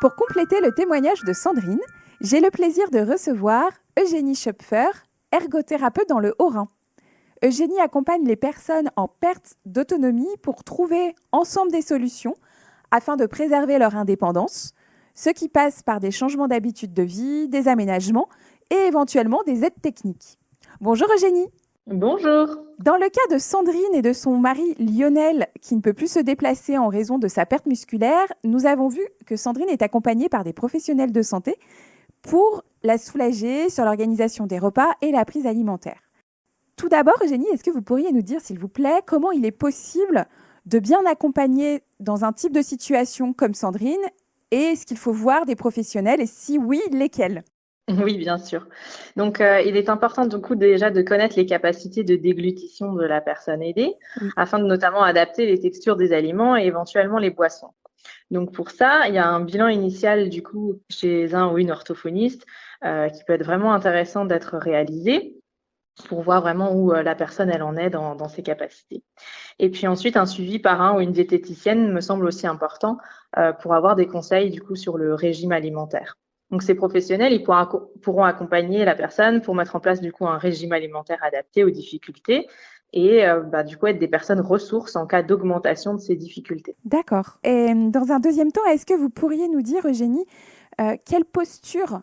Pour compléter le témoignage de Sandrine, j'ai le plaisir de recevoir Eugénie Schöpfer, ergothérapeute dans le Haut-Rhin. Eugénie accompagne les personnes en perte d'autonomie pour trouver ensemble des solutions afin de préserver leur indépendance, ce qui passe par des changements d'habitude de vie, des aménagements et éventuellement des aides techniques. Bonjour Eugénie. Bonjour. Dans le cas de Sandrine et de son mari Lionel, qui ne peut plus se déplacer en raison de sa perte musculaire, nous avons vu que Sandrine est accompagnée par des professionnels de santé pour la soulager sur l'organisation des repas et la prise alimentaire. Tout d'abord, Eugénie, est-ce que vous pourriez nous dire, s'il vous plaît, comment il est possible de bien accompagner dans un type de situation comme Sandrine, et est-ce qu'il faut voir des professionnels et si oui, lesquels? Oui, bien sûr. Donc, il est important du coup déjà de connaître les capacités de déglutition de la personne aidée, Oui. afin de notamment adapter les textures des aliments et éventuellement les boissons. Donc pour ça, il y a un bilan initial du coup chez un ou une orthophoniste qui peut être vraiment intéressant d'être réalisé pour voir vraiment où la personne elle en est dans ses capacités. Et puis ensuite, un suivi par un ou une diététicienne me semble aussi important pour avoir des conseils du coup sur le régime alimentaire. Donc ces professionnels, ils pourront accompagner la personne pour mettre en place du coup un régime alimentaire adapté aux difficultés et du coup être des personnes ressources en cas d'augmentation de ces difficultés. D'accord. Et dans un deuxième temps, est-ce que vous pourriez nous dire, Eugénie, quelle posture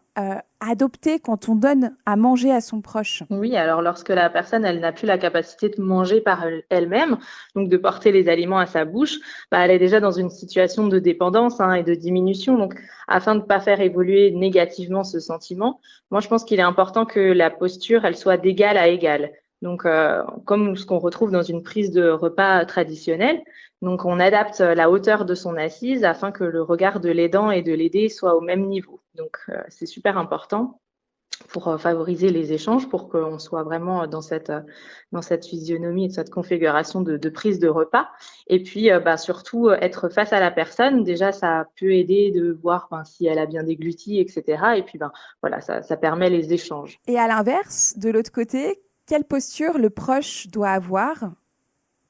adopter quand on donne à manger à son proche? Oui, alors lorsque la personne, elle n'a plus la capacité de manger par elle-même, donc de porter les aliments à sa bouche, elle est déjà dans une situation de dépendance et de diminution. Donc, afin de ne pas faire évoluer négativement ce sentiment, moi, je pense qu'il est important que la posture, elle soit d'égal à égal. Donc, comme ce qu'on retrouve dans une prise de repas traditionnelle, donc on adapte la hauteur de son assise afin que le regard de l'aidant et de l'aidé soit au même niveau. Donc, c'est super important pour favoriser les échanges, pour qu'on soit vraiment dans cette physionomie et cette configuration de prise de repas. Et puis, surtout, être face à la personne. Déjà, ça peut aider de voir si elle a bien dégluti, etc. Et puis, voilà, ça permet les échanges. Et à l'inverse, de l'autre côté, quelle posture le proche doit avoir,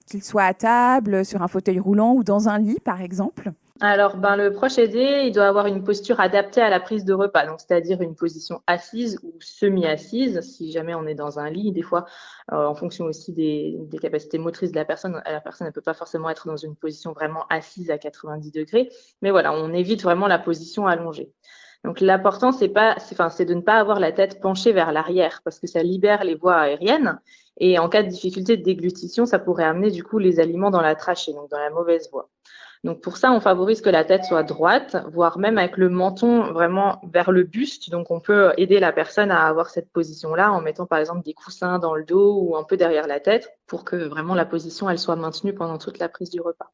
qu'il soit à table, sur un fauteuil roulant ou dans un lit, par exemple? Alors, le proche aidé, il doit avoir une posture adaptée à la prise de repas, donc c'est-à-dire une position assise ou semi-assise, si jamais on est dans un lit. Des fois, en fonction aussi des capacités motrices de la personne ne peut pas forcément être dans une position vraiment assise à 90 degrés, mais voilà, on évite vraiment la position allongée. Donc l'important, c'est de ne pas avoir la tête penchée vers l'arrière, parce que ça libère les voies aériennes, et en cas de difficulté de déglutition, ça pourrait amener du coup les aliments dans la trachée, donc dans la mauvaise voie. Donc pour ça, on favorise que la tête soit droite, voire même avec le menton vraiment vers le buste. Donc on peut aider la personne à avoir cette position-là en mettant par exemple des coussins dans le dos ou un peu derrière la tête pour que vraiment la position elle soit maintenue pendant toute la prise du repas.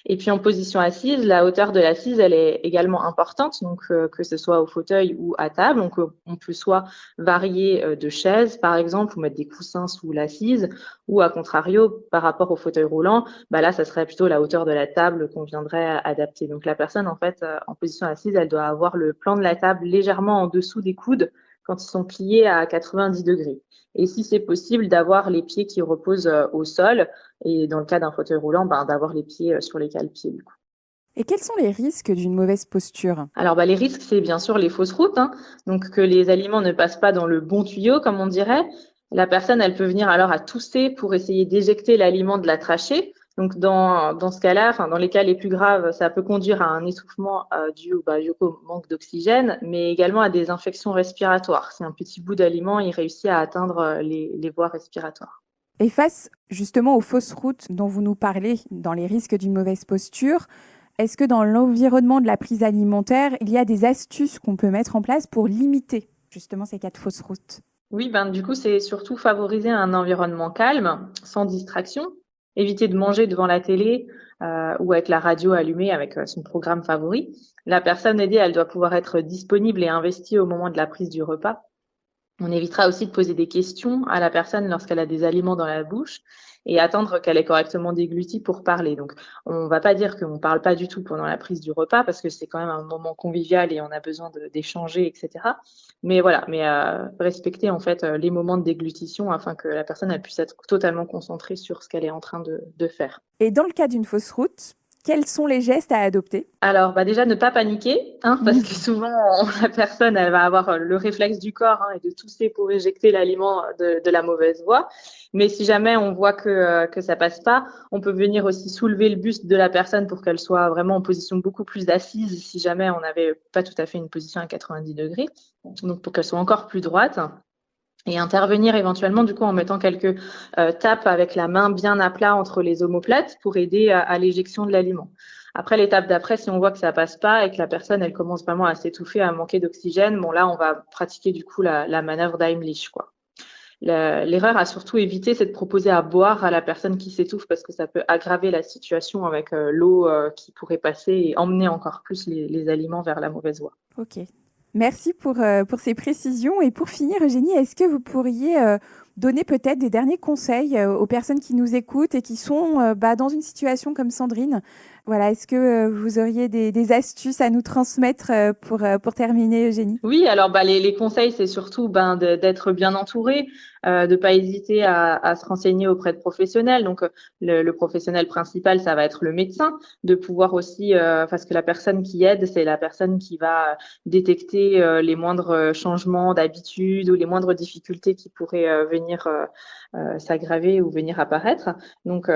Et puis en position assise, la hauteur de l'assise, elle est également importante, donc que ce soit au fauteuil ou à table. Donc on peut soit varier de chaise, par exemple, ou mettre des coussins sous l'assise, ou à contrario, par rapport au fauteuil roulant, là, ça serait plutôt la hauteur de la table qu'on viendrait adapter. Donc la personne, en fait, en position assise, elle doit avoir le plan de la table légèrement en dessous des coudes quand ils sont pliés à 90 degrés. Et si c'est possible, d'avoir les pieds qui reposent au sol, et dans le cas d'un fauteuil roulant, d'avoir les pieds sur les cale-pieds du coup. Et quels sont les risques d'une mauvaise posture? Alors les risques, c'est bien sûr les fausses routes, donc que les aliments ne passent pas dans le bon tuyau, comme on dirait. La personne, elle peut venir alors à tousser pour essayer d'éjecter l'aliment de la trachée. Donc dans ce cas-là, dans les cas les plus graves, ça peut conduire à un essoufflement dû au manque d'oxygène, mais également à des infections respiratoires. Si un petit bout d'aliment il réussit à atteindre les voies respiratoires. Et face justement aux fausses routes dont vous nous parlez, dans les risques d'une mauvaise posture, est-ce que dans l'environnement de la prise alimentaire, il y a des astuces qu'on peut mettre en place pour limiter justement ces cas de fausses routes? Oui, du coup, c'est surtout favoriser un environnement calme, sans distraction, éviter de manger devant la télé ou avec la radio allumée avec son programme favori. La personne aidée, elle doit pouvoir être disponible et investie au moment de la prise du repas. On évitera aussi de poser des questions à la personne lorsqu'elle a des aliments dans la bouche et attendre qu'elle ait correctement dégluti pour parler. Donc, on va pas dire qu'on ne parle pas du tout pendant la prise du repas parce que c'est quand même un moment convivial et on a besoin d'échanger, etc. Mais voilà, respecter en fait les moments de déglutition afin que la personne elle puisse être totalement concentrée sur ce qu'elle est en train de faire. Et dans le cas d'une fausse route, quels sont les gestes à adopter? Alors, déjà, ne pas paniquer, parce que souvent, la personne, elle va avoir le réflexe du corps et de tousser pour éjecter l'aliment de la mauvaise voie. Mais si jamais on voit que ça passe pas, on peut venir aussi soulever le buste de la personne pour qu'elle soit vraiment en position beaucoup plus assise si jamais on n'avait pas tout à fait une position à 90 degrés. Donc, pour qu'elle soit encore plus droite. Et intervenir éventuellement du coup en mettant quelques tapes avec la main bien à plat entre les omoplates pour aider à l'éjection de l'aliment. Après, l'étape d'après, si on voit que ça passe pas et que la personne elle commence vraiment à s'étouffer, à manquer d'oxygène, bon là on va pratiquer du coup la manœuvre d'Heimlich, quoi. L'erreur à surtout éviter, c'est de proposer à boire à la personne qui s'étouffe parce que ça peut aggraver la situation avec l'eau qui pourrait passer et emmener encore plus les aliments vers la mauvaise voie. Ok. Merci pour ces précisions. Et pour finir, Eugénie, est-ce que vous pourriez donner peut-être des derniers conseils aux personnes qui nous écoutent et qui sont dans une situation comme Sandrine? Voilà, est-ce que vous auriez des astuces à nous transmettre pour terminer, Eugénie? Oui, alors les conseils, c'est surtout d'être bien entouré, de pas hésiter à se renseigner auprès de professionnels. Donc le professionnel principal, ça va être le médecin, de pouvoir aussi, parce que la personne qui aide, c'est la personne qui va détecter les moindres changements d'habitude ou les moindres difficultés qui pourraient venir s'aggraver ou venir apparaître. Donc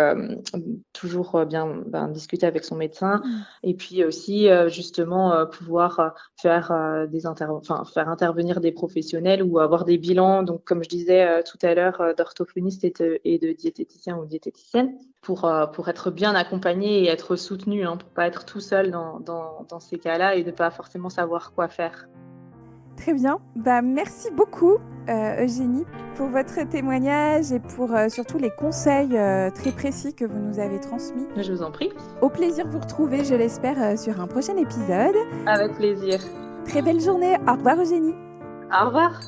toujours bien discuter avec son médecin et puis aussi justement pouvoir faire faire intervenir des professionnels ou avoir des bilans, donc comme je disais tout à l'heure, d'orthophonistes et de diététiciens ou diététiciennes pour être bien accompagné et être soutenu, pour pas être tout seul dans ces cas-là et ne pas forcément savoir quoi faire. Très bien. Merci beaucoup, Eugénie, pour votre témoignage et pour surtout les conseils très précis que vous nous avez transmis. Je vous en prie. Au plaisir de vous retrouver, je l'espère, sur un prochain épisode. Avec plaisir. Très belle journée. Au revoir, Eugénie. Au revoir.